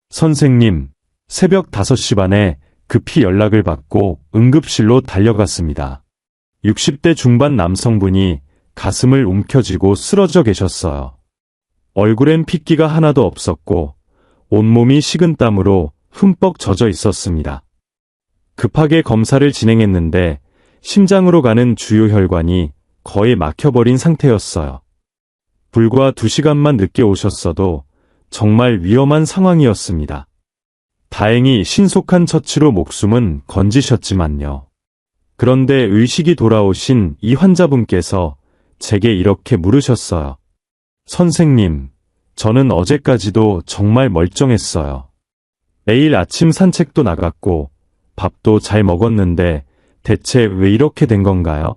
선생님, 새벽 5시 반에 급히 연락을 받고 응급실로 달려갔습니다. 60대 중반 남성분이 가슴을 움켜쥐고 쓰러져 계셨어요. 얼굴엔 핏기가 하나도 없었고 온몸이 식은땀으로 흠뻑 젖어 있었습니다. 급하게 검사를 진행했는데 심장으로 가는 주요 혈관이 거의 막혀버린 상태였어요. 불과 2시간만 늦게 오셨어도 정말 위험한 상황이었습니다. 다행히 신속한 처치로 목숨은 건지셨지만요. 그런데 의식이 돌아오신 이 환자분께서 제게 이렇게 물으셨어요. 선생님, 저는 어제까지도 정말 멀쩡했어요. 매일 아침 산책도 나갔고 밥도 잘 먹었는데 대체 왜 이렇게 된 건가요?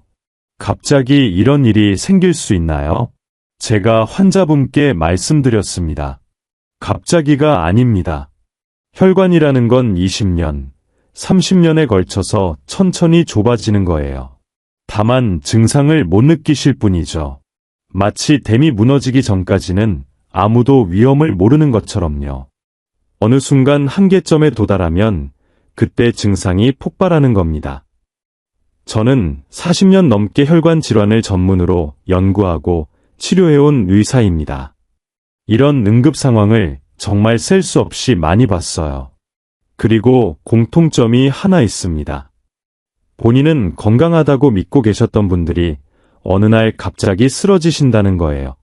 갑자기 이런 일이 생길 수 있나요? 제가 환자분께 말씀드렸습니다. 갑자기가 아닙니다. 혈관이라는 건 20년, 30년에 걸쳐서 천천히 좁아지는 거예요. 다만 증상을 못 느끼실 뿐이죠. 마치 댐이 무너지기 전까지는 아무도 위험을 모르는 것처럼요. 어느 순간 한계점에 도달하면 그때 증상이 폭발하는 겁니다. 저는 40년 넘게 혈관 질환을 전문으로 연구하고 치료해온 의사입니다. 이런 응급 상황을 정말 셀 수 없이 많이 봤어요. 그리고 공통점이 하나 있습니다. 본인은 건강하다고 믿고 계셨던 분들이 어느 날 갑자기 쓰러지신다는 거예요.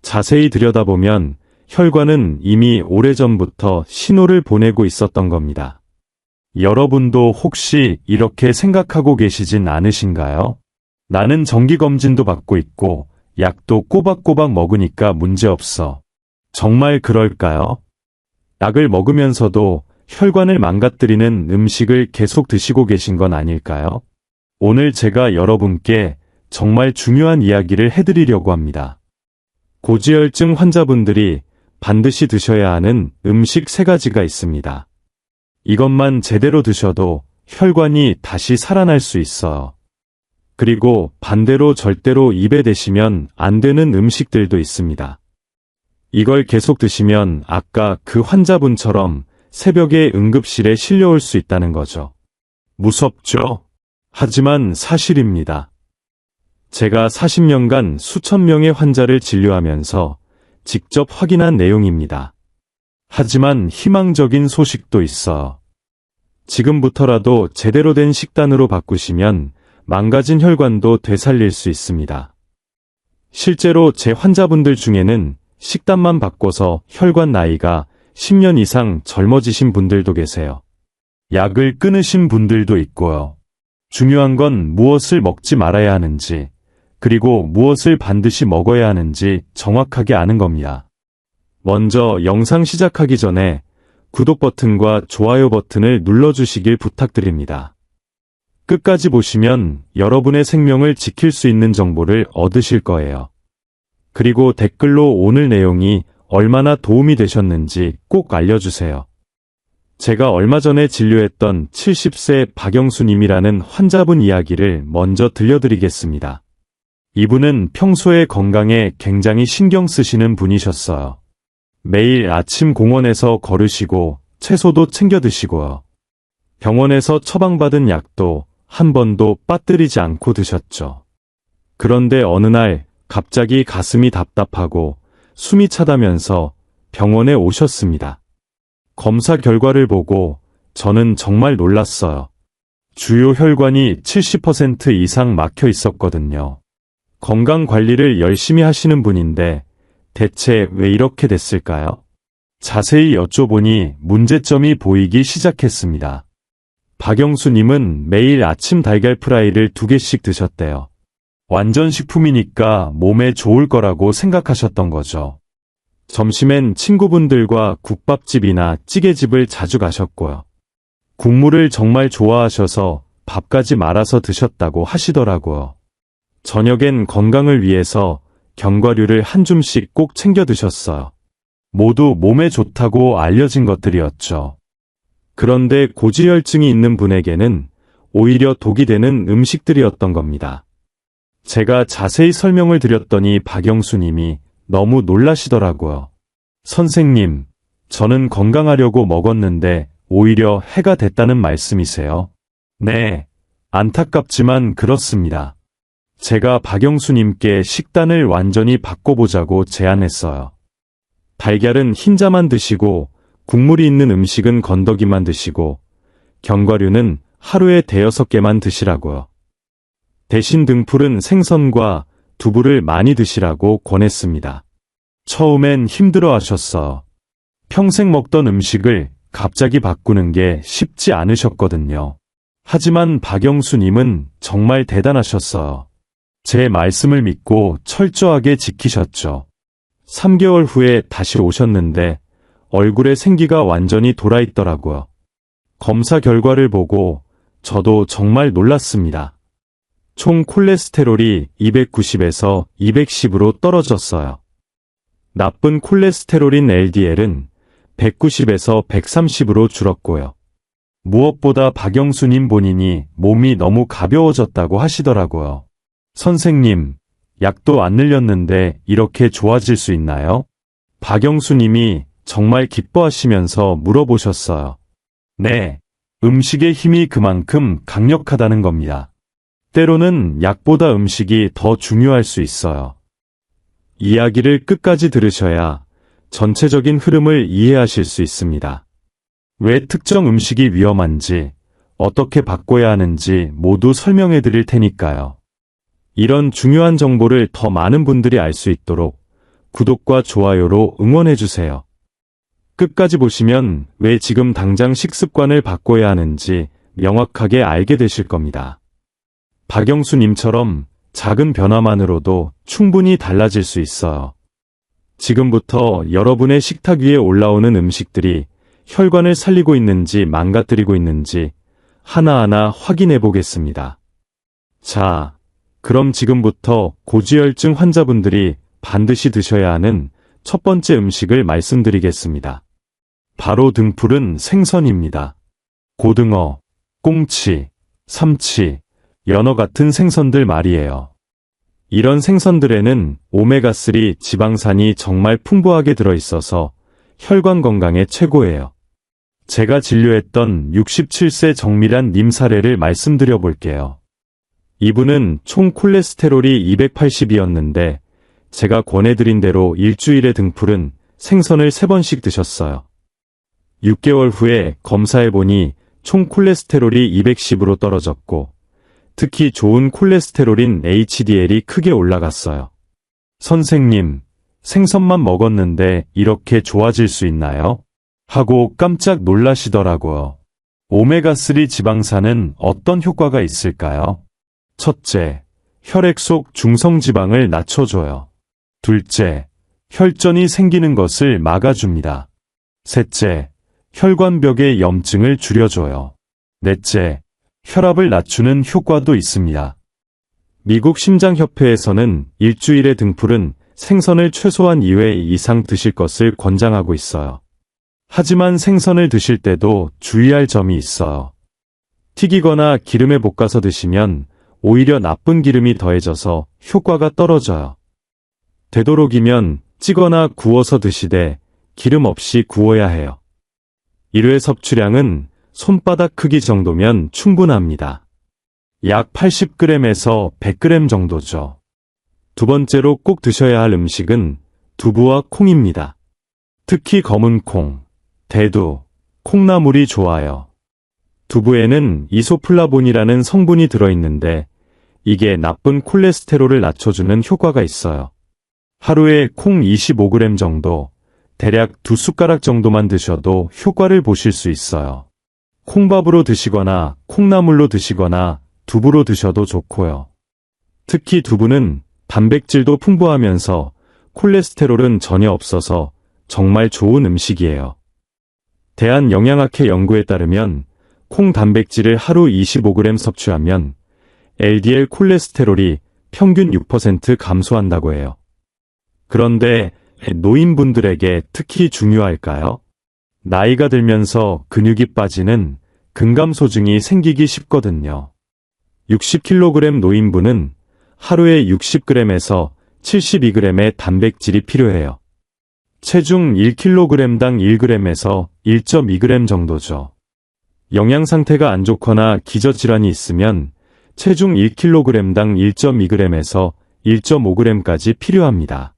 자세히 들여다보면 혈관은 이미 오래전부터 신호를 보내고 있었던 겁니다. 여러분도 혹시 이렇게 생각하고 계시진 않으신가요? 나는 정기검진도 받고 있고 약도 꼬박꼬박 먹으니까 문제없어. 정말 그럴까요? 약을 먹으면서도 혈관을 망가뜨리는 음식을 계속 드시고 계신 건 아닐까요? 오늘 제가 여러분께 정말 중요한 이야기를 해드리려고 합니다. 고지혈증 환자분들이 반드시 드셔야 하는 음식 3가지가 있습니다. 이것만 제대로 드셔도 혈관이 다시 살아날 수 있어요. 그리고 반대로 절대로 입에 대시면 안 되는 음식들도 있습니다. 이걸 계속 드시면 아까 그 환자분처럼 새벽에 응급실에 실려올 수 있다는 거죠. 무섭죠? 하지만 사실입니다. 제가 40년간 수천 명의 환자를 진료하면서 직접 확인한 내용입니다. 하지만 희망적인 소식도 있어요. 지금부터라도 제대로 된 식단으로 바꾸시면 망가진 혈관도 되살릴 수 있습니다. 실제로 제 환자분들 중에는 식단만 바꿔서 혈관 나이가 10년 이상 젊어지신 분들도 계세요. 약을 끊으신 분들도 있고요. 중요한 건 무엇을 먹지 말아야 하는지, 그리고 무엇을 반드시 먹어야 하는지 정확하게 아는 겁니다. 먼저 영상 시작하기 전에 구독 버튼과 좋아요 버튼을 눌러주시길 부탁드립니다. 끝까지 보시면 여러분의 생명을 지킬 수 있는 정보를 얻으실 거예요. 그리고 댓글로 오늘 내용이 얼마나 도움이 되셨는지 꼭 알려주세요. 제가 얼마 전에 진료했던 70세 박영수님이라는 환자분 이야기를 먼저 들려드리겠습니다. 이분은 평소에 건강에 굉장히 신경 쓰시는 분이셨어요. 매일 아침 공원에서 걸으시고 채소도 챙겨 드시고요. 병원에서 처방받은 약도 한 번도 빠뜨리지 않고 드셨죠. 그런데 어느 날 갑자기 가슴이 답답하고 숨이 차다면서 병원에 오셨습니다. 검사 결과를 보고 저는 정말 놀랐어요. 주요 혈관이 70% 이상 막혀 있었거든요. 건강 관리를 열심히 하시는 분인데 대체 왜 이렇게 됐을까요? 자세히 여쭤보니 문제점이 보이기 시작했습니다. 박영수님은 매일 아침 달걀 프라이를 2개씩 드셨대요. 완전 식품이니까 몸에 좋을 거라고 생각하셨던 거죠. 점심엔 친구분들과 국밥집이나 찌개집을 자주 가셨고요. 국물을 정말 좋아하셔서 밥까지 말아서 드셨다고 하시더라고요. 저녁엔 건강을 위해서 견과류를 한 줌씩 꼭 챙겨 드셨어요. 모두 몸에 좋다고 알려진 것들이었죠. 그런데 고지혈증이 있는 분에게는 오히려 독이 되는 음식들이었던 겁니다. 제가 자세히 설명을 드렸더니 박영수님이 너무 놀라시더라고요. 선생님, 저는 건강하려고 먹었는데 오히려 해가 됐다는 말씀이세요? 네, 안타깝지만 그렇습니다. 제가 박영수님께 식단을 완전히 바꿔보자고 제안했어요. 달걀은 흰자만 드시고 국물이 있는 음식은 건더기만 드시고 견과류는 하루에 5-6개만 드시라고요. 대신 등푸른 생선과 두부를 많이 드시라고 권했습니다. 처음엔 힘들어 하셨어요. 평생 먹던 음식을 갑자기 바꾸는 게 쉽지 않으셨거든요. 하지만 박영수님은 정말 대단하셨어요. 제 말씀을 믿고 철저하게 지키셨죠. 3개월 후에 다시 오셨는데 얼굴에 생기가 완전히 돌아있더라고요. 검사 결과를 보고 저도 정말 놀랐습니다. 총 콜레스테롤이 290에서 210으로 떨어졌어요. 나쁜 콜레스테롤인 LDL은 190에서 130으로 줄었고요. 무엇보다 박영수님 본인이 몸이 너무 가벼워졌다고 하시더라고요. 선생님, 약도 안 늘렸는데 이렇게 좋아질 수 있나요? 박영수님이 정말 기뻐하시면서 물어보셨어요. 네, 음식의 힘이 그만큼 강력하다는 겁니다. 때로는 약보다 음식이 더 중요할 수 있어요. 이야기를 끝까지 들으셔야 전체적인 흐름을 이해하실 수 있습니다. 왜 특정 음식이 위험한지, 어떻게 바꿔야 하는지 모두 설명해 드릴 테니까요. 이런 중요한 정보를 더 많은 분들이 알 수 있도록 구독과 좋아요로 응원해 주세요. 끝까지 보시면 왜 지금 당장 식습관을 바꿔야 하는지 명확하게 알게 되실 겁니다. 박영수님처럼 작은 변화만으로도 충분히 달라질 수 있어요. 지금부터 여러분의 식탁 위에 올라오는 음식들이 혈관을 살리고 있는지 망가뜨리고 있는지 하나하나 확인해 보겠습니다. 자, 그럼 지금부터 고지혈증 환자분들이 반드시 드셔야 하는 첫 번째 음식을 말씀드리겠습니다. 바로 등푸른 생선입니다. 고등어, 꽁치, 삼치, 연어 같은 생선들 말이에요. 이런 생선들에는 오메가3 지방산이 정말 풍부하게 들어있어서 혈관 건강에 최고예요. 제가 진료했던 67세 정밀한 님 사례를 말씀드려 볼게요. 이분은 총 콜레스테롤이 280이었는데 제가 권해드린 대로 일주일에 등푸른 생선을 3번씩 드셨어요. 6개월 후에 검사해보니 총 콜레스테롤이 210으로 떨어졌고 특히 좋은 콜레스테롤인 HDL이 크게 올라갔어요. 선생님, 생선만 먹었는데 이렇게 좋아질 수 있나요? 하고 깜짝 놀라시더라고요. 오메가3 지방산은 어떤 효과가 있을까요? 첫째, 혈액 속 중성지방을 낮춰줘요. 둘째, 혈전이 생기는 것을 막아줍니다. 셋째, 혈관벽의 염증을 줄여줘요. 넷째, 혈압을 낮추는 효과도 있습니다. 미국 심장협회에서는 일주일에 등푸른 생선을 최소한 2회 이상 드실 것을 권장하고 있어요. 하지만 생선을 드실 때도 주의할 점이 있어요. 튀기거나 기름에 볶아서 드시면 오히려 나쁜 기름이 더해져서 효과가 떨어져요. 되도록이면 찌거나 구워서 드시되 기름 없이 구워야 해요. 1회 섭취량은 손바닥 크기 정도면 충분합니다. 약 80g에서 100g 정도죠. 두 번째로 꼭 드셔야 할 음식은 두부와 콩입니다. 특히 검은 콩, 대두, 콩나물이 좋아요. 두부에는 이소플라본이라는 성분이 들어있는데 이게 나쁜 콜레스테롤을 낮춰주는 효과가 있어요. 하루에 콩 25g 정도, 대략 2숟가락 정도만 드셔도 효과를 보실 수 있어요. 콩밥으로 드시거나 콩나물로 드시거나 두부로 드셔도 좋고요. 특히 두부는 단백질도 풍부하면서 콜레스테롤은 전혀 없어서 정말 좋은 음식이에요. 대한영양학회 연구에 따르면 콩 단백질을 하루 25g 섭취하면 LDL 콜레스테롤이 평균 6% 감소한다고 해요. 그런데 노인분들에게 특히 중요할까요? 나이가 들면서 근육이 빠지는 근감소증이 생기기 쉽거든요. 60kg 노인분은 하루에 60g에서 72g의 단백질이 필요해요. 체중 1kg당 1g에서 1.2g 정도죠. 영양 상태가 안 좋거나 기저질환이 있으면 체중 1kg당 1.2g에서 1.5g까지 필요합니다.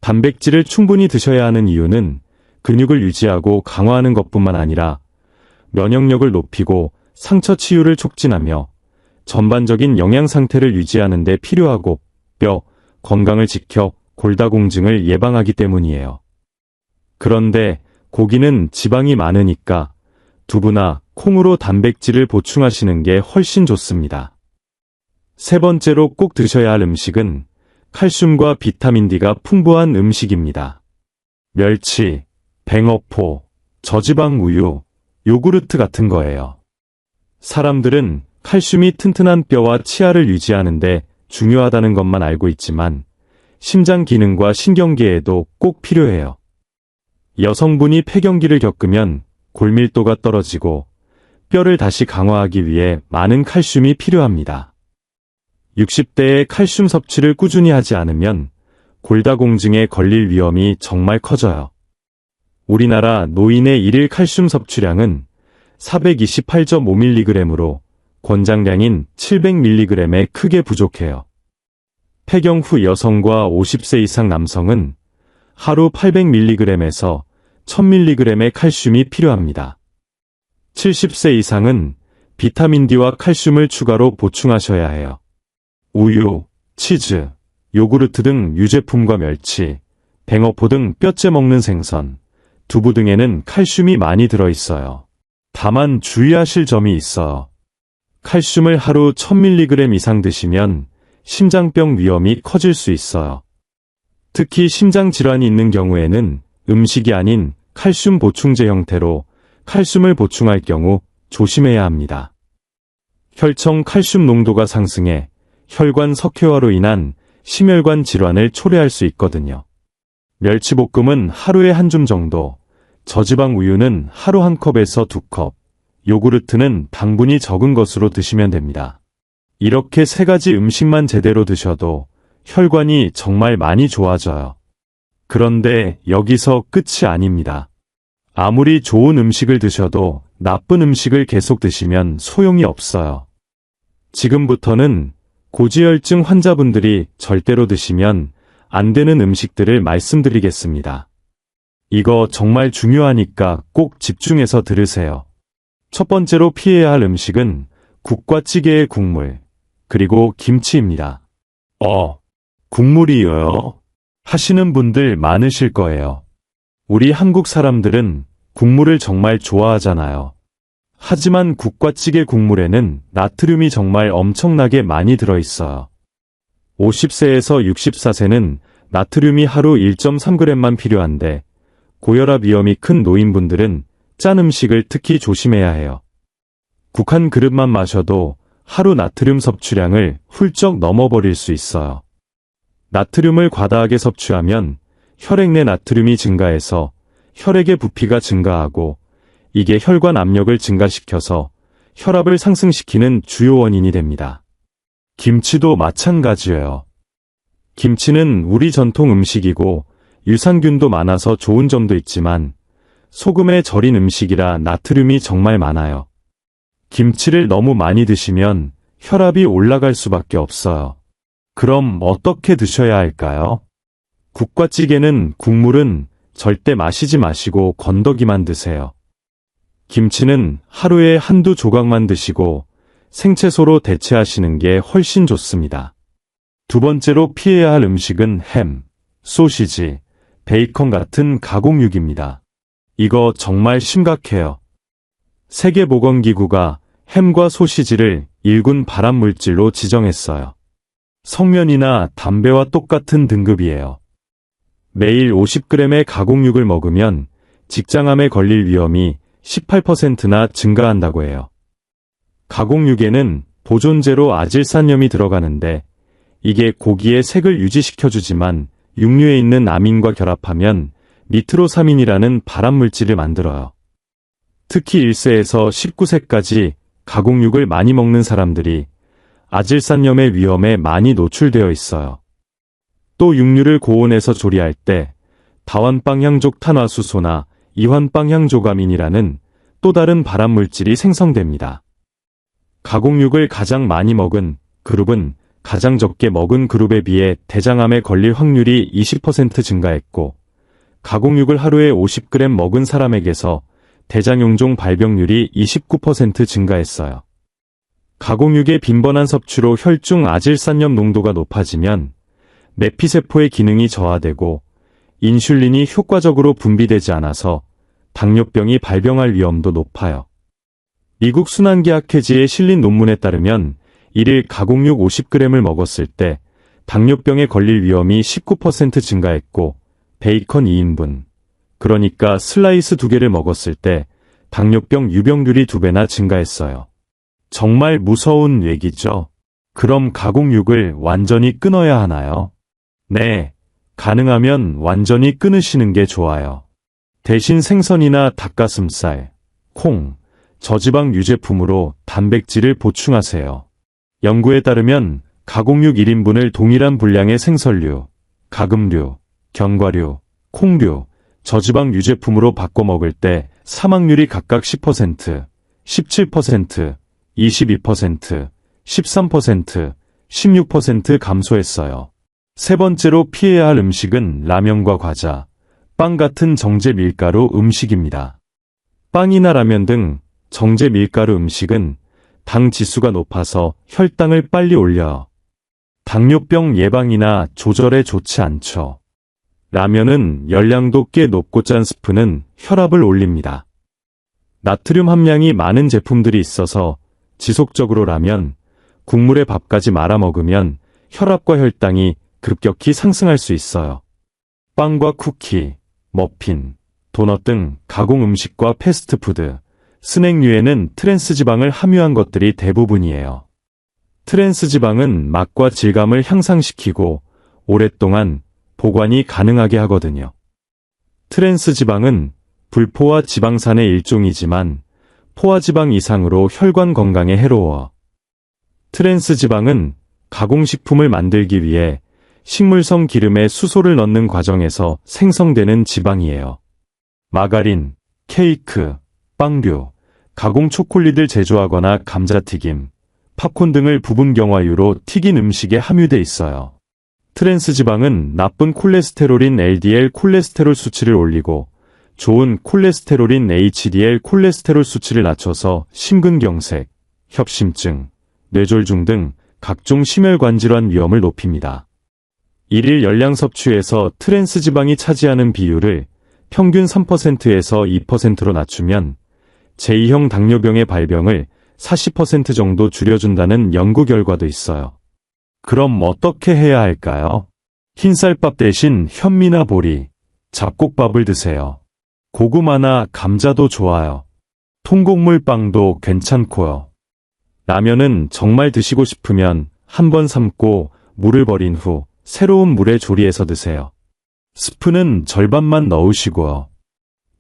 단백질을 충분히 드셔야 하는 이유는 근육을 유지하고 강화하는 것뿐만 아니라 면역력을 높이고 상처 치유를 촉진하며 전반적인 영양 상태를 유지하는 데 필요하고 뼈 건강을 지켜 골다공증을 예방하기 때문이에요. 그런데 고기는 지방이 많으니까 두부나 콩으로 단백질을 보충하시는 게 훨씬 좋습니다. 세 번째로 꼭 드셔야 할 음식은 칼슘과 비타민 D가 풍부한 음식입니다. 멸치, 뱅어포, 저지방 우유, 요구르트 같은 거예요. 사람들은 칼슘이 튼튼한 뼈와 치아를 유지하는데 중요하다는 것만 알고 있지만 심장 기능과 신경계에도 꼭 필요해요. 여성분이 폐경기를 겪으면 골밀도가 떨어지고 뼈를 다시 강화하기 위해 많은 칼슘이 필요합니다. 60대에 칼슘 섭취를 꾸준히 하지 않으면 골다공증에 걸릴 위험이 정말 커져요. 우리나라 노인의 일일 칼슘 섭취량은 428.5mg으로 권장량인 700mg에 크게 부족해요. 폐경 후 여성과 50세 이상 남성은 하루 800mg에서 1000mg의 칼슘이 필요합니다. 70세 이상은 비타민 D와 칼슘을 추가로 보충하셔야 해요. 우유, 치즈, 요구르트 등 유제품과 멸치, 뱅어포 등 뼈째 먹는 생선, 두부 등에는 칼슘이 많이 들어있어요. 다만 주의하실 점이 있어요. 칼슘을 하루 1000mg 이상 드시면 심장병 위험이 커질 수 있어요. 특히 심장 질환이 있는 경우에는 음식이 아닌 칼슘 보충제 형태로 칼슘을 보충할 경우 조심해야 합니다. 혈청 칼슘 농도가 상승해 혈관 석회화로 인한 심혈관 질환을 초래할 수 있거든요. 멸치볶음은 하루에 한 줌 정도, 저지방 우유는 하루 1컵에서 2컵, 요구르트는 당분이 적은 것으로 드시면 됩니다. 이렇게 3가지 음식만 제대로 드셔도 혈관이 정말 많이 좋아져요. 그런데 여기서 끝이 아닙니다. 아무리 좋은 음식을 드셔도 나쁜 음식을 계속 드시면 소용이 없어요. 지금부터는 고지혈증 환자분들이 절대로 드시면 안 되는 음식들을 말씀드리겠습니다. 이거 정말 중요하니까 꼭 집중해서 들으세요. 첫 번째로 피해야 할 음식은 국과 찌개의 국물, 그리고 김치입니다. 국물이요? 하시는 분들 많으실 거예요. 우리 한국 사람들은 국물을 정말 좋아하잖아요. 하지만 국과 찌개 국물에는 나트륨이 정말 엄청나게 많이 들어있어요. 50세에서 64세는 나트륨이 하루 1.3g만 필요한데 고혈압 위험이 큰 노인분들은 짠 음식을 특히 조심해야 해요. 국 한 그릇만 마셔도 하루 나트륨 섭취량을 훌쩍 넘어버릴 수 있어요. 나트륨을 과다하게 섭취하면 혈액 내 나트륨이 증가해서 혈액의 부피가 증가하고 이게 혈관 압력을 증가시켜서 혈압을 상승시키는 주요 원인이 됩니다. 김치도 마찬가지예요. 김치는 우리 전통 음식이고 유산균도 많아서 좋은 점도 있지만 소금에 절인 음식이라 나트륨이 정말 많아요. 김치를 너무 많이 드시면 혈압이 올라갈 수밖에 없어요. 그럼 어떻게 드셔야 할까요? 국과 찌개는 국물은 절대 마시지 마시고 건더기만 드세요. 김치는 하루에 한두 조각만 드시고 생채소로 대체하시는 게 훨씬 좋습니다. 두 번째로 피해야 할 음식은 햄, 소시지, 베이컨 같은 가공육입니다. 이거 정말 심각해요. 세계보건기구가 햄과 소시지를 1군 발암물질로 지정했어요. 성면이나 담배와 똑같은 등급이에요. 매일 50g의 가공육을 먹으면 직장암에 걸릴 위험이 18%나 증가한다고 해요. 가공육에는 보존제로 아질산염이 들어가는데 이게 고기의 색을 유지시켜주지만 육류에 있는 아민과 결합하면 니트로사민이라는 발암물질을 만들어요. 특히 1세에서 19세까지 가공육을 많이 먹는 사람들이 아질산염의 위험에 많이 노출되어 있어요. 또 육류를 고온에서 조리할 때 다원방향족 탄화수소나 이환방향조가민이라는 또 다른 발암물질이 생성됩니다. 가공육을 가장 많이 먹은 그룹은 가장 적게 먹은 그룹에 비해 대장암에 걸릴 확률이 20% 증가했고, 가공육을 하루에 50g 먹은 사람에게서 대장용종 발병률이 29% 증가했어요. 가공육의 빈번한 섭취로 혈중 아질산염 농도가 높아지면 내피세포의 기능이 저하되고 인슐린이 효과적으로 분비되지 않아서 당뇨병이 발병할 위험도 높아요. 미국 순환계학회지에 실린 논문에 따르면 1일 가공육 50g을 먹었을 때 당뇨병에 걸릴 위험이 19% 증가했고, 베이컨 2인분, 그러니까 슬라이스 2개를 먹었을 때 당뇨병 유병률이 2배나 증가했어요. 정말 무서운 얘기죠. 그럼 가공육을 완전히 끊어야 하나요? 네, 가능하면 완전히 끊으시는 게 좋아요. 대신 생선이나 닭가슴살, 콩, 저지방 유제품으로 단백질을 보충하세요. 연구에 따르면 가공육 1인분을 동일한 분량의 생선류, 가금류, 견과류, 콩류, 저지방 유제품으로 바꿔 먹을 때 사망률이 각각 10%, 17%, 22%, 13%, 16% 감소했어요. 세 번째로 피해야 할 음식은 라면과 과자, 빵 같은 정제 밀가루 음식입니다. 빵이나 라면 등 정제 밀가루 음식은 당 지수가 높아서 혈당을 빨리 올려요. 당뇨병 예방이나 조절에 좋지 않죠. 라면은 열량도 꽤 높고 짠 스프는 혈압을 올립니다. 나트륨 함량이 많은 제품들이 있어서 지속적으로 라면, 국물에 밥까지 말아 먹으면 혈압과 혈당이 급격히 상승할 수 있어요. 빵과 쿠키, 머핀, 도넛 등 가공 음식과 패스트푸드, 스낵류에는 트랜스지방을 함유한 것들이 대부분이에요. 트랜스지방은 맛과 질감을 향상시키고 오랫동안 보관이 가능하게 하거든요. 트랜스지방은 불포화 지방산의 일종이지만 포화지방 이상으로 혈관 건강에 해로워. 트랜스지방은 가공식품을 만들기 위해 식물성 기름에 수소를 넣는 과정에서 생성되는 지방이에요. 마가린, 케이크, 빵류, 가공 초콜릿을 제조하거나 감자튀김, 팝콘 등을 부분 경화유로 튀긴 음식에 함유돼 있어요. 트랜스지방은 나쁜 콜레스테롤인 LDL 콜레스테롤 수치를 올리고 좋은 콜레스테롤인 HDL 콜레스테롤 수치를 낮춰서 심근경색, 협심증, 뇌졸중 등 각종 심혈관 질환 위험을 높입니다. 일일 열량 섭취에서 트랜스지방이 차지하는 비율을 평균 3%에서 2%로 낮추면 제2형 당뇨병의 발병을 40% 정도 줄여준다는 연구 결과도 있어요. 그럼 어떻게 해야 할까요? 흰쌀밥 대신 현미나 보리, 잡곡밥을 드세요. 고구마나 감자도 좋아요. 통곡물 빵도 괜찮고요. 라면은 정말 드시고 싶으면 한번 삶고 물을 버린 후 새로운 물에 조리해서 드세요. 스프는 절반만 넣으시고요.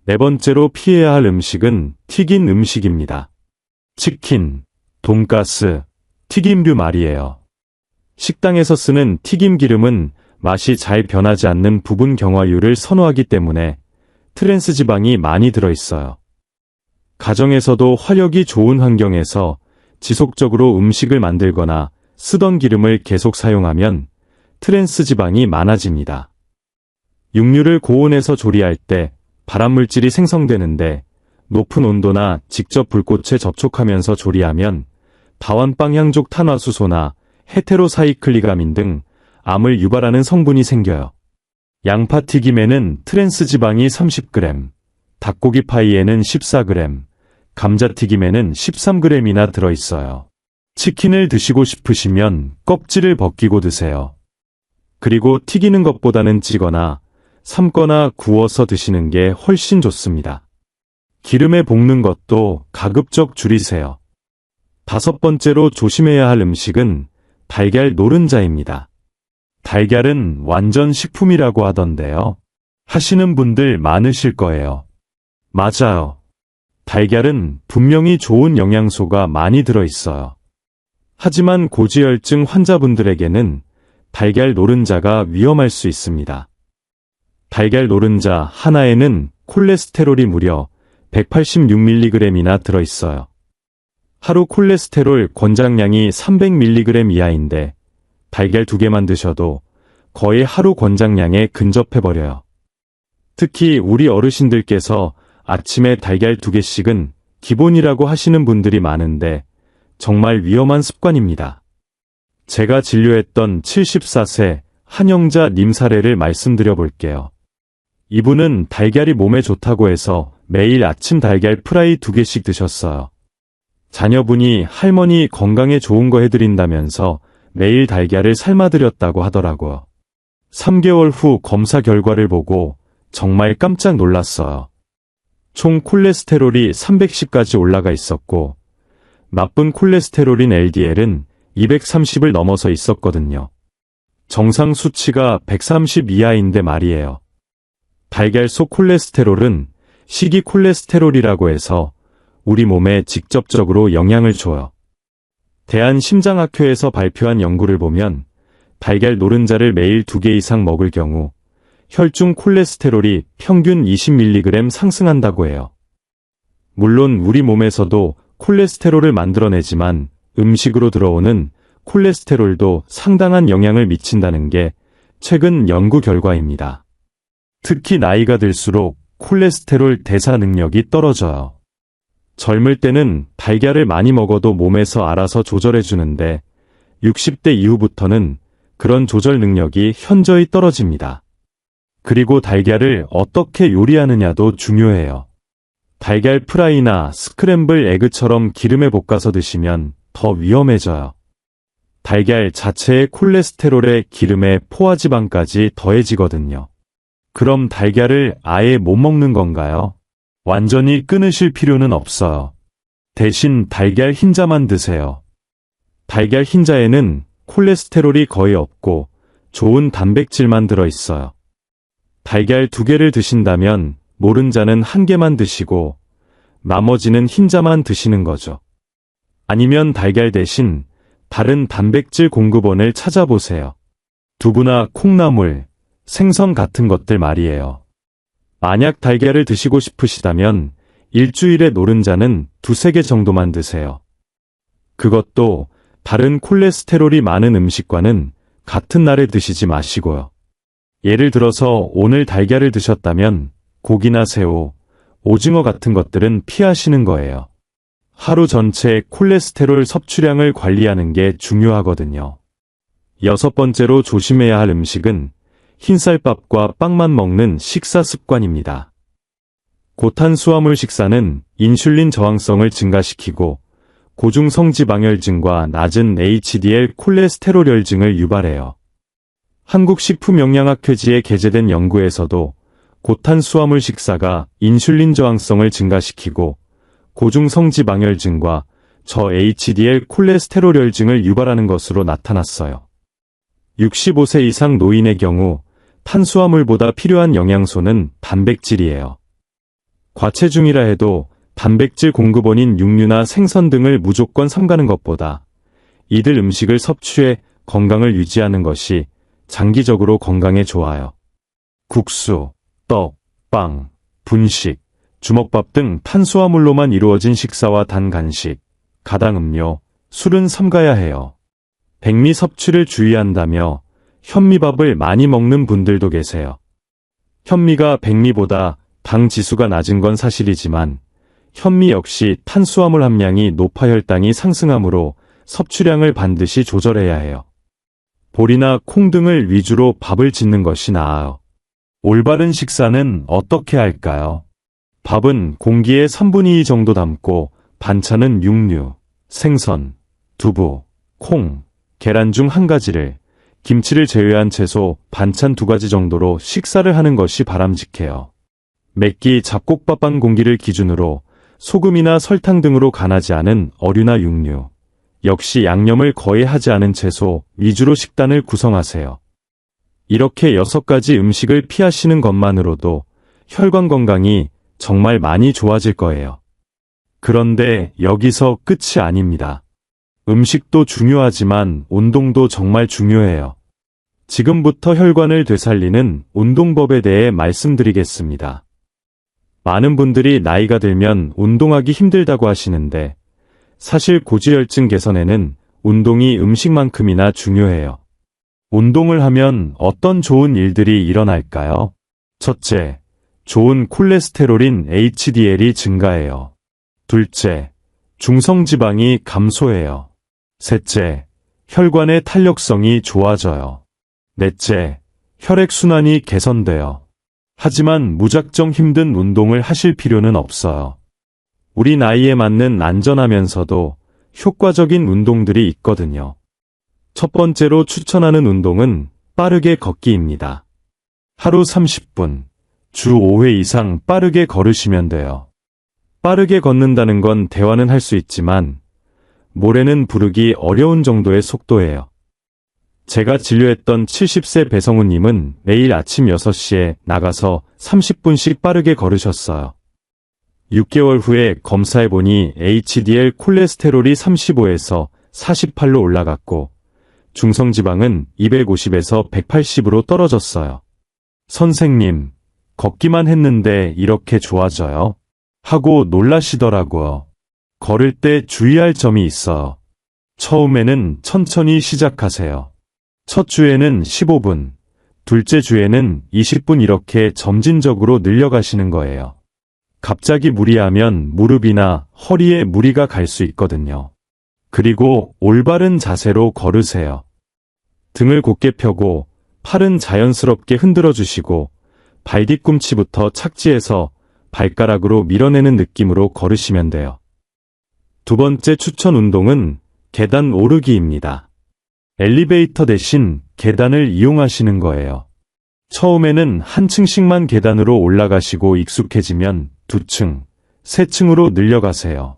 네 번째로 피해야 할 음식은 튀긴 음식입니다. 치킨, 돈가스, 튀김류 말이에요. 식당에서 쓰는 튀김 기름은 맛이 잘 변하지 않는 부분 경화유를 선호하기 때문에 트랜스지방이 많이 들어있어요. 가정에서도 화력이 좋은 환경에서 지속적으로 음식을 만들거나 쓰던 기름을 계속 사용하면 트랜스지방이 많아집니다. 육류를 고온에서 조리할 때 발암물질이 생성되는데 높은 온도나 직접 불꽃에 접촉하면서 조리하면 다원방향족 탄화수소나 헤테로사이클리가민 등 암을 유발하는 성분이 생겨요. 양파튀김에는 트랜스지방이 30g, 닭고기 파이에는 14g, 감자튀김에는 13g이나 들어있어요. 치킨을 드시고 싶으시면 껍질을 벗기고 드세요. 그리고 튀기는 것보다는 찌거나 삶거나 구워서 드시는 게 훨씬 좋습니다. 기름에 볶는 것도 가급적 줄이세요. 다섯 번째로 조심해야 할 음식은 달걀 노른자입니다. 달걀은 완전 식품이라고 하던데요. 하시는 분들 많으실 거예요. 맞아요. 달걀은 분명히 좋은 영양소가 많이 들어있어요. 하지만 고지혈증 환자분들에게는 달걀 노른자가 위험할 수 있습니다. 달걀 노른자 하나에는 콜레스테롤이 무려 186mg이나 들어있어요. 하루 콜레스테롤 권장량이 300mg 이하인데 달걀 2개만 드셔도 거의 하루 권장량에 근접해버려요. 특히 우리 어르신들께서 아침에 달걀 2개씩은 기본이라고 하시는 분들이 많은데 정말 위험한 습관입니다. 제가 진료했던 74세 한영자 님 사례를 말씀드려 볼게요. 이분은 달걀이 몸에 좋다고 해서 매일 아침 달걀 프라이 2개씩 드셨어요. 자녀분이 할머니 건강에 좋은 거 해드린다면서 매일 달걀을 삶아드렸다고 하더라고요. 3개월 후 검사 결과를 보고 정말 깜짝 놀랐어요. 총 콜레스테롤이 310까지 올라가 있었고 나쁜 콜레스테롤인 LDL은 230을 넘어서 있었거든요. 정상 수치가 130 이하인데 말이에요. 달걀 속 콜레스테롤은 식이 콜레스테롤이라고 해서 우리 몸에 직접적으로 영향을 줘요. 대한심장학회에서 발표한 연구를 보면 달걀 노른자를 매일 2개 이상 먹을 경우 혈중 콜레스테롤이 평균 20mg 상승한다고 해요. 물론 우리 몸에서도 콜레스테롤을 만들어내지만 음식으로 들어오는 콜레스테롤도 상당한 영향을 미친다는 게 최근 연구 결과입니다. 특히 나이가 들수록 콜레스테롤 대사 능력이 떨어져요. 젊을 때는 달걀을 많이 먹어도 몸에서 알아서 조절해주는데 60대 이후부터는 그런 조절 능력이 현저히 떨어집니다. 그리고 달걀을 어떻게 요리하느냐도 중요해요. 달걀 프라이나 스크램블 에그처럼 기름에 볶아서 드시면 더 위험해져요. 달걀 자체의 콜레스테롤에 기름에 포화지방까지 더해지거든요. 그럼 달걀을 아예 못 먹는 건가요? 완전히 끊으실 필요는 없어요. 대신 달걀 흰자만 드세요. 달걀 흰자에는 콜레스테롤이 거의 없고 좋은 단백질만 들어있어요. 달걀 2개를 드신다면 노른자는 1개만 드시고 나머지는 흰자만 드시는 거죠. 아니면 달걀 대신 다른 단백질 공급원을 찾아보세요. 두부나 콩나물, 생선 같은 것들 말이에요. 만약 달걀을 드시고 싶으시다면 일주일에 노른자는 2-3개 정도만 드세요. 그것도 다른 콜레스테롤이 많은 음식과는 같은 날에 드시지 마시고요. 예를 들어서 오늘 달걀을 드셨다면 고기나 새우, 오징어 같은 것들은 피하시는 거예요. 하루 전체 콜레스테롤 섭취량을 관리하는 게 중요하거든요. 6번째로 조심해야 할 음식은 흰쌀밥과 빵만 먹는 식사 습관입니다. 고탄수화물 식사는 인슐린 저항성을 증가시키고 고중성지방혈증과 낮은 HDL 콜레스테롤혈증을 유발해요. 한국식품영양학회지에 게재된 연구에서도 고탄수화물 식사가 인슐린 저항성을 증가시키고 고중성지방혈증과 저HDL 콜레스테롤혈증을 유발하는 것으로 나타났어요. 65세 이상 노인의 경우 탄수화물보다 필요한 영양소는 단백질이에요. 과체중이라 해도 단백질 공급원인 육류나 생선 등을 무조건 삼가는 것보다 이들 음식을 섭취해 건강을 유지하는 것이 장기적으로 건강에 좋아요. 국수, 떡, 빵, 분식, 주먹밥 등 탄수화물로만 이루어진 식사와 단 간식, 가당 음료, 술은 삼가야 해요. 백미 섭취를 주의한다며 현미밥을 많이 먹는 분들도 계세요. 현미가 백미보다 당 지수가 낮은 건 사실이지만 현미 역시 탄수화물 함량이 높아 혈당이 상승하므로 섭취량을 반드시 조절해야 해요. 보리나 콩 등을 위주로 밥을 짓는 것이 나아요. 올바른 식사는 어떻게 할까요? 밥은 공기의 3분의 2 정도 담고 반찬은 육류, 생선, 두부, 콩, 계란 중 1가지를, 김치를 제외한 채소, 반찬 2가지 정도로 식사를 하는 것이 바람직해요. 매끼 잡곡밥 반 공기를 기준으로 소금이나 설탕 등으로 간하지 않은 어류나 육류, 역시 양념을 거의 하지 않은 채소 위주로 식단을 구성하세요. 이렇게 6가지 음식을 피하시는 것만으로도 혈관 건강이 정말 많이 좋아질 거예요. 그런데 여기서 끝이 아닙니다. 음식도 중요하지만 운동도 정말 중요해요. 지금부터 혈관을 되살리는 운동법에 대해 말씀드리겠습니다. 많은 분들이 나이가 들면 운동하기 힘들다고 하시는데 사실 고지혈증 개선에는 운동이 음식만큼이나 중요해요. 운동을 하면 어떤 좋은 일들이 일어날까요? 첫째, 좋은 콜레스테롤인 HDL이 증가해요. 둘째, 중성지방이 감소해요. 셋째, 혈관의 탄력성이 좋아져요. 넷째, 혈액순환이 개선돼요. 하지만 무작정 힘든 운동을 하실 필요는 없어요. 우리 나이에 맞는 안전하면서도 효과적인 운동들이 있거든요. 첫 번째로 추천하는 운동은 빠르게 걷기입니다. 하루 30분, 주 5회 이상 빠르게 걸으시면 돼요. 빠르게 걷는다는 건 대화는 할 수 있지만 노래는 부르기 어려운 정도의 속도예요. 제가 진료했던 70세 배성우님은 매일 아침 6시에 나가서 30분씩 빠르게 걸으셨어요. 6개월 후에 검사해보니 HDL 콜레스테롤이 35에서 48로 올라갔고 중성지방은 250에서 180으로 떨어졌어요. 선생님, 걷기만 했는데 이렇게 좋아져요? 하고 놀라시더라고요. 걸을 때 주의할 점이 있어요. 처음에는 천천히 시작하세요. 첫 주에는 15분, 둘째 주에는 20분 이렇게 점진적으로 늘려가시는 거예요. 갑자기 무리하면 무릎이나 허리에 무리가 갈 수 있거든요. 그리고 올바른 자세로 걸으세요. 등을 곧게 펴고 팔은 자연스럽게 흔들어 주시고 발 뒤꿈치부터 착지해서 발가락으로 밀어내는 느낌으로 걸으시면 돼요. 두 번째 추천 운동은 계단 오르기입니다. 엘리베이터 대신 계단을 이용하시는 거예요. 처음에는 한 층씩만 계단으로 올라가시고 익숙해지면 2층, 3층으로 늘려가세요.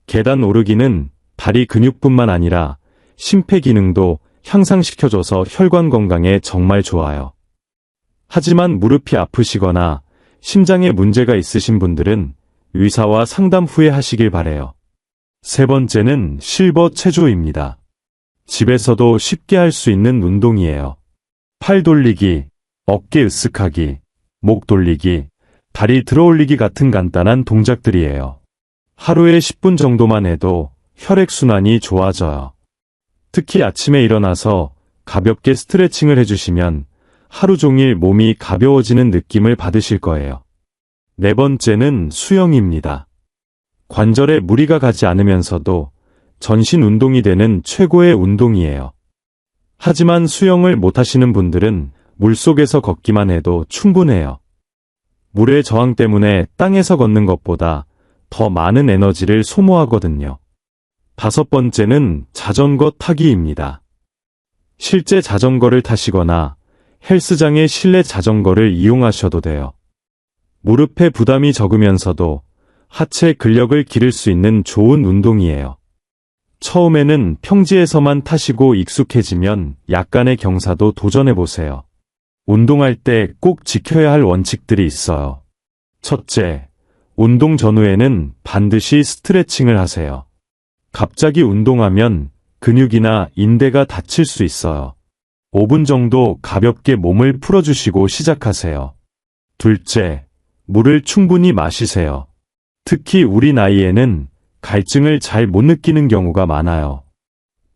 계단 오르기는 다리 근육뿐만 아니라 심폐 기능도 향상시켜줘서 혈관 건강에 정말 좋아요. 하지만 무릎이 아프시거나 심장에 문제가 있으신 분들은 의사와 상담 후에 하시길 바래요. 세 번째는 실버 체조입니다. 집에서도 쉽게 할 수 있는 운동이에요. 팔 돌리기, 어깨 으쓱하기, 목 돌리기, 다리 들어올리기 같은 간단한 동작들이에요. 하루에 10분 정도만 해도 혈액순환이 좋아져요. 특히 아침에 일어나서 가볍게 스트레칭을 해주시면 하루 종일 몸이 가벼워지는 느낌을 받으실 거예요. 네 번째는 수영입니다. 관절에 무리가 가지 않으면서도 전신 운동이 되는 최고의 운동이에요. 하지만 수영을 못하시는 분들은 물속에서 걷기만 해도 충분해요. 물의 저항 때문에 땅에서 걷는 것보다 더 많은 에너지를 소모하거든요. 다섯 번째는 자전거 타기입니다. 실제 자전거를 타시거나 헬스장의 실내 자전거를 이용하셔도 돼요. 무릎에 부담이 적으면서도 하체 근력을 기를 수 있는 좋은 운동이에요. 처음에는 평지에서만 타시고 익숙해지면 약간의 경사도 도전해보세요. 운동할 때 꼭 지켜야 할 원칙들이 있어요. 첫째, 운동 전후에는 반드시 스트레칭을 하세요. 갑자기 운동하면 근육이나 인대가 다칠 수 있어요. 5분 정도 가볍게 몸을 풀어주시고 시작하세요. 둘째, 물을 충분히 마시세요. 특히 우리 나이에는 갈증을 잘 못 느끼는 경우가 많아요.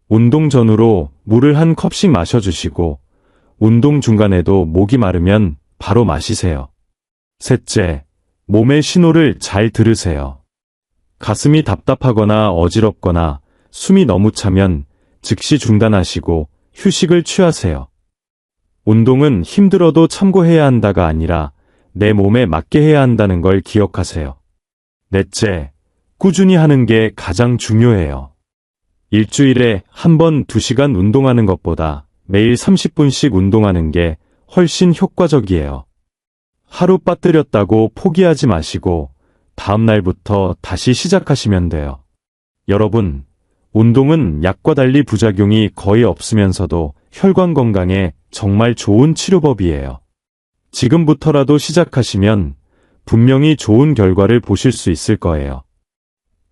운동 전후로 물을 한 컵씩 마셔주시고 운동 중간에도 목이 마르면 바로 마시세요. 셋째, 몸의 신호를 잘 들으세요. 가슴이 답답하거나 어지럽거나 숨이 너무 차면 즉시 중단하시고 휴식을 취하세요. 운동은 힘들어도 참고해야 한다가 아니라 내 몸에 맞게 해야 한다는 걸 기억하세요. 넷째, 꾸준히 하는 게 가장 중요해요. 일주일에 한 번 2시간 운동하는 것보다 매일 30분씩 운동하는 게 훨씬 효과적이에요. 하루 빠뜨렸다고 포기하지 마시고 다음 날부터 다시 시작하시면 돼요. 여러분, 운동은 약과 달리 부작용이 거의 없으면서도 혈관 건강에 정말 좋은 치료법이에요. 지금부터라도 시작하시면 분명히 좋은 결과를 보실 수 있을 거예요.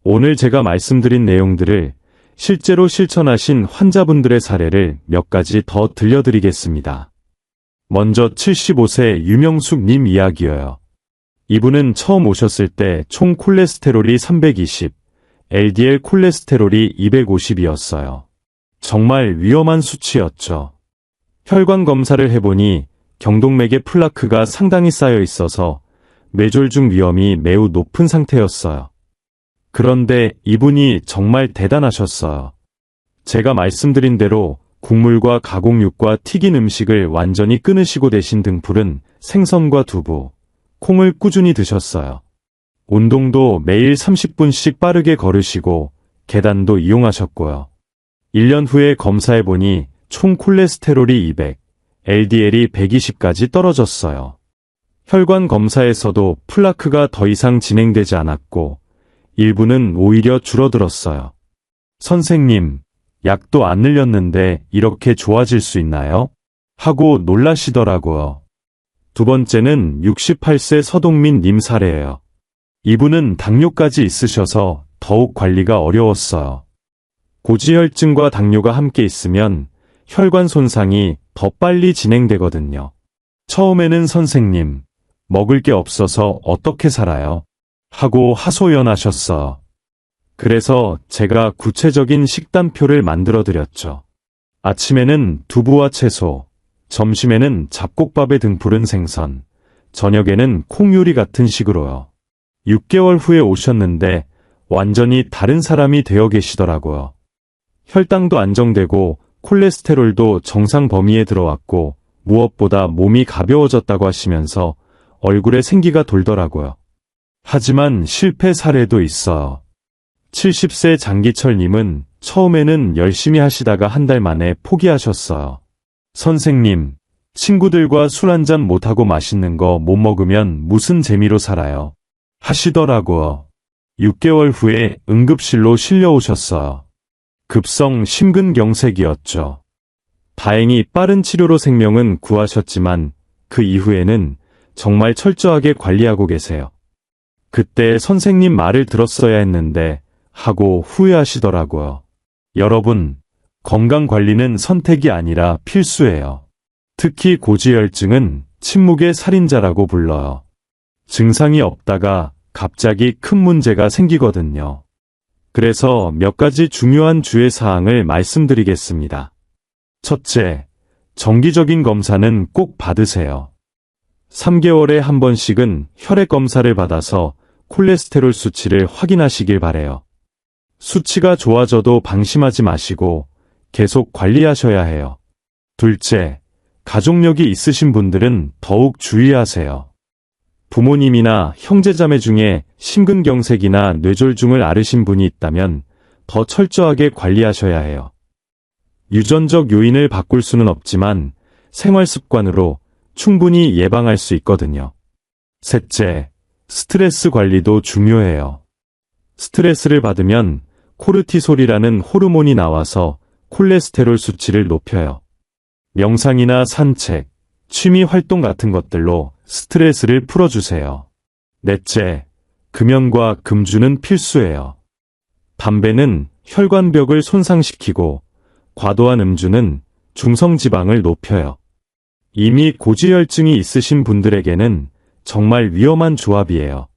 오늘 제가 말씀드린 내용들을 실제로 실천하신 환자분들의 사례를 몇 가지 더 들려드리겠습니다. 먼저 75세 유명숙님 이야기여요. 이분은 처음 오셨을 때 총 콜레스테롤이 320, LDL 콜레스테롤이 250이었어요. 정말 위험한 수치였죠. 혈관 검사를 해보니 경동맥에 플라크가 상당히 쌓여 있어서 뇌졸중 위험이 매우 높은 상태였어요. 그런데 이분이 정말 대단하셨어요. 제가 말씀드린 대로 국물과 가공육과 튀긴 음식을 완전히 끊으시고 대신 등푸른 생선과 두부, 콩을 꾸준히 드셨어요. 운동도 매일 30분씩 빠르게 걸으시고 계단도 이용하셨고요. 1년 후에 검사해보니 총 콜레스테롤이 200, LDL이 120까지 떨어졌어요. 혈관 검사에서도 플라크가 더 이상 진행되지 않았고 일부는 오히려 줄어들었어요. 선생님, 약도 안 늘렸는데 이렇게 좋아질 수 있나요? 하고 놀라시더라고요. 두 번째는 68세 서동민 님 사례예요. 이분은 당뇨까지 있으셔서 더욱 관리가 어려웠어요. 고지혈증과 당뇨가 함께 있으면 혈관 손상이 더 빨리 진행되거든요. 처음에는 선생님, 먹을 게 없어서 어떻게 살아요? 하고 하소연하셨어요. 그래서 제가 구체적인 식단표를 만들어드렸죠. 아침에는 두부와 채소, 점심에는 잡곡밥에 등푸른 생선, 저녁에는 콩요리 같은 식으로요. 6개월 후에 오셨는데 완전히 다른 사람이 되어 계시더라고요. 혈당도 안정되고 콜레스테롤도 정상 범위에 들어왔고 무엇보다 몸이 가벼워졌다고 하시면서 얼굴에 생기가 돌더라고요. 하지만 실패 사례도 있어요. 70세 장기철님은 처음에는 열심히 하시다가 한 달 만에 포기하셨어요. 선생님, 친구들과 술 한잔 못하고 맛있는 거 못 먹으면 무슨 재미로 살아요? 하시더라고요. 6개월 후에 응급실로 실려오셨어요. 급성 심근경색이었죠. 다행히 빠른 치료로 생명은 구하셨지만 그 이후에는 정말 철저하게 관리하고 계세요. 그때 선생님 말을 들었어야 했는데 하고 후회하시더라고요. 여러분, 건강관리는 선택이 아니라 필수예요. 특히 고지혈증은 침묵의 살인자라고 불러요. 증상이 없다가 갑자기 큰 문제가 생기거든요. 그래서 몇 가지 중요한 주의사항을 말씀드리겠습니다. 첫째, 정기적인 검사는 꼭 받으세요. 3개월에 한 번씩은 혈액 검사를 받아서 콜레스테롤 수치를 확인하시길 바래요. 수치가 좋아져도 방심하지 마시고 계속 관리하셔야 해요. 둘째, 가족력이 있으신 분들은 더욱 주의하세요. 부모님이나 형제자매 중에 심근경색이나 뇌졸중을 앓으신 분이 있다면 더 철저하게 관리하셔야 해요. 유전적 요인을 바꿀 수는 없지만 생활 습관으로 충분히 예방할 수 있거든요. 셋째, 스트레스 관리도 중요해요. 스트레스를 받으면 코르티솔이라는 호르몬이 나와서 콜레스테롤 수치를 높여요. 명상이나 산책, 취미 활동 같은 것들로 스트레스를 풀어주세요. 넷째, 금연과 금주는 필수예요. 담배는 혈관벽을 손상시키고 과도한 음주는 중성지방을 높여요. 이미 고지혈증이 있으신 분들에게는 정말 위험한 조합이에요.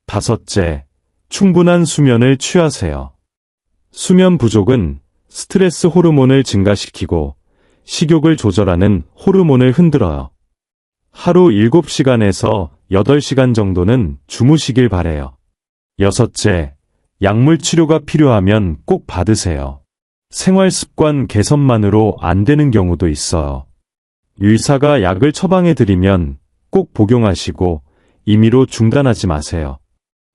다섯째, 충분한 수면을 취하세요. 수면 부족은 스트레스 호르몬을 증가시키고 식욕을 조절하는 호르몬을 흔들어요. 하루 7시간에서 8시간 정도는 주무시길 바래요. 여섯째, 약물 치료가 필요하면 꼭 받으세요. 생활 습관 개선만으로 안 되는 경우도 있어요. 의사가 약을 처방해 드리면 꼭 복용하시고 임의로 중단하지 마세요.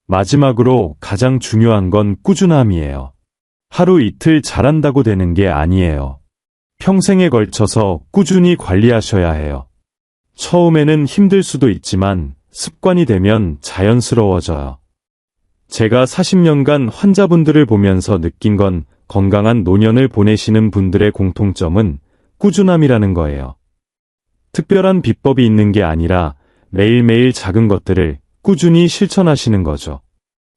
마지막으로 가장 중요한 건 꾸준함이에요. 하루 이틀 잘한다고 되는 게 아니에요. 평생에 걸쳐서 꾸준히 관리하셔야 해요. 처음에는 힘들 수도 있지만 습관이 되면 자연스러워져요. 제가 40년간 환자분들을 보면서 느낀 건 건강한 노년을 보내시는 분들의 공통점은 꾸준함이라는 거예요. 특별한 비법이 있는 게 아니라 매일매일 작은 것들을 꾸준히 실천하시는 거죠.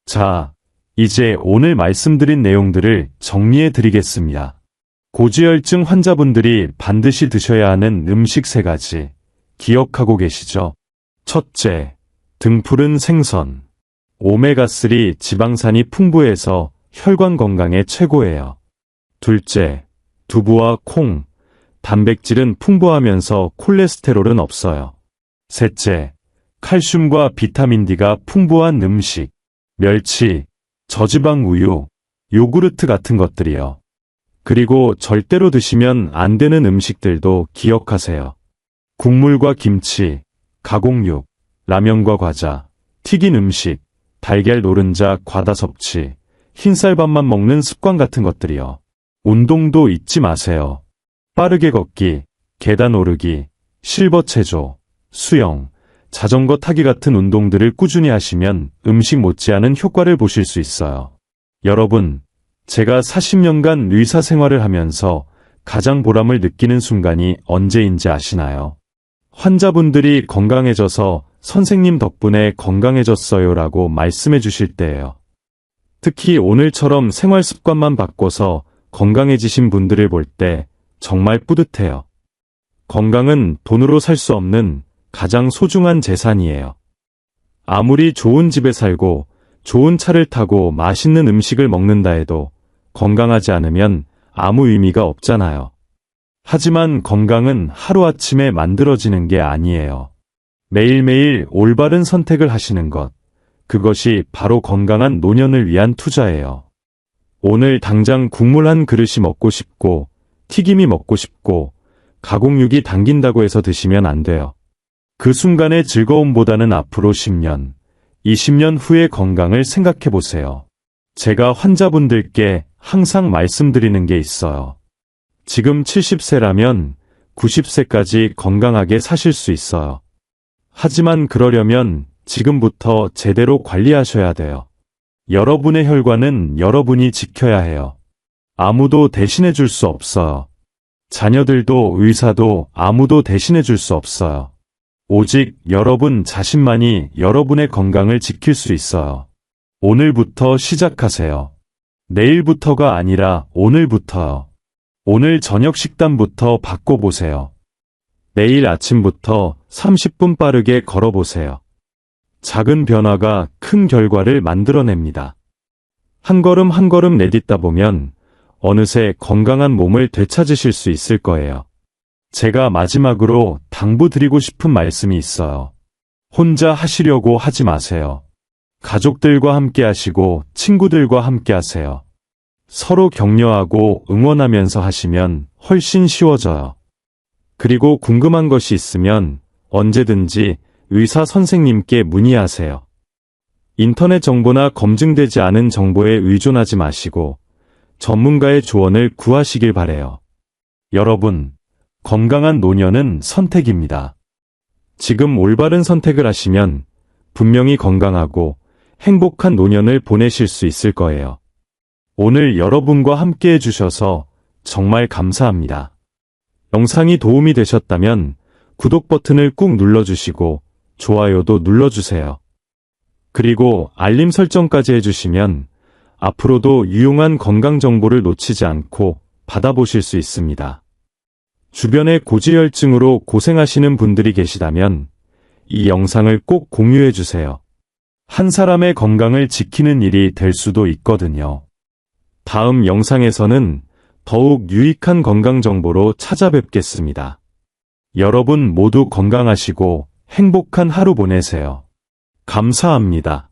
자, 이제 오늘 말씀드린 내용들을 정리해 드리겠습니다. 고지혈증 환자분들이 반드시 드셔야 하는 음식 3가지 기억하고 계시죠? 첫째, 등푸른 생선. 오메가3 지방산이 풍부해서 혈관 건강에 최고예요. 둘째, 두부와 콩. 단백질은 풍부하면서 콜레스테롤은 없어요. 셋째, 칼슘과 비타민 D가 풍부한 음식. 멸치, 저지방 우유, 요구르트 같은 것들이요. 그리고 절대로 드시면 안 되는 음식들도 기억하세요. 국물과 김치, 가공육, 라면과 과자, 튀긴 음식, 달걀 노른자, 과다 섭취, 흰쌀밥만 먹는 습관 같은 것들이요. 운동도 잊지 마세요. 빠르게 걷기, 계단 오르기, 실버 체조, 수영, 자전거 타기 같은 운동들을 꾸준히 하시면 음식 못지않은 효과를 보실 수 있어요. 여러분, 제가 40년간 의사 생활을 하면서 가장 보람을 느끼는 순간이 언제인지 아시나요? 환자분들이 건강해져서 선생님 덕분에 건강해졌어요라고 말씀해 주실 때예요. 특히 오늘처럼 생활 습관만 바꿔서 건강해지신 분들을 볼 때 정말 뿌듯해요. 건강은 돈으로 살 수 없는 가장 소중한 재산이에요. 아무리 좋은 집에 살고 좋은 차를 타고 맛있는 음식을 먹는다 해도 건강하지 않으면 아무 의미가 없잖아요. 하지만 건강은 하루아침에 만들어지는 게 아니에요. 매일매일 올바른 선택을 하시는 것, 그것이 바로 건강한 노년을 위한 투자예요. 오늘 당장 국물 한 그릇이 먹고 싶고, 튀김이 먹고 싶고, 가공육이 당긴다고 해서 드시면 안 돼요. 그 순간의 즐거움보다는 앞으로 10년, 20년 후의 건강을 생각해 보세요. 제가 환자분들께 항상 말씀드리는 게 있어요. 지금 70세라면 90세까지 건강하게 사실 수 있어요. 하지만 그러려면 지금부터 제대로 관리하셔야 돼요. 여러분의 혈관은 여러분이 지켜야 해요. 아무도 대신해 줄 수 없어요. 자녀들도 의사도 아무도 대신해 줄 수 없어요. 오직 여러분 자신만이 여러분의 건강을 지킬 수 있어요. 오늘부터 시작하세요. 내일부터가 아니라 오늘부터요. 오늘 저녁 식단부터 바꿔보세요. 내일 아침부터 30분 빠르게 걸어보세요. 작은 변화가 큰 결과를 만들어냅니다. 한 걸음 한 걸음 내딛다 보면 어느새 건강한 몸을 되찾으실 수 있을 거예요. 제가 마지막으로 당부드리고 싶은 말씀이 있어요. 혼자 하시려고 하지 마세요. 가족들과 함께 하시고 친구들과 함께 하세요. 서로 격려하고 응원하면서 하시면 훨씬 쉬워져요. 그리고 궁금한 것이 있으면 언제든지 의사 선생님께 문의하세요. 인터넷 정보나 검증되지 않은 정보에 의존하지 마시고 전문가의 조언을 구하시길 바래요. 여러분, 건강한 노년은 선택입니다. 지금 올바른 선택을 하시면 분명히 건강하고 행복한 노년을 보내실 수 있을 거예요. 오늘 여러분과 함께 해주셔서 정말 감사합니다. 영상이 도움이 되셨다면 구독 버튼을 꾹 눌러주시고 좋아요도 눌러주세요. 그리고 알림 설정까지 해주시면 앞으로도 유용한 건강 정보를 놓치지 않고 받아보실 수 있습니다. 주변에 고지혈증으로 고생하시는 분들이 계시다면 이 영상을 꼭 공유해주세요. 한 사람의 건강을 지키는 일이 될 수도 있거든요. 다음 영상에서는 더욱 유익한 건강 정보로 찾아뵙겠습니다. 여러분 모두 건강하시고 행복한 하루 보내세요. 감사합니다.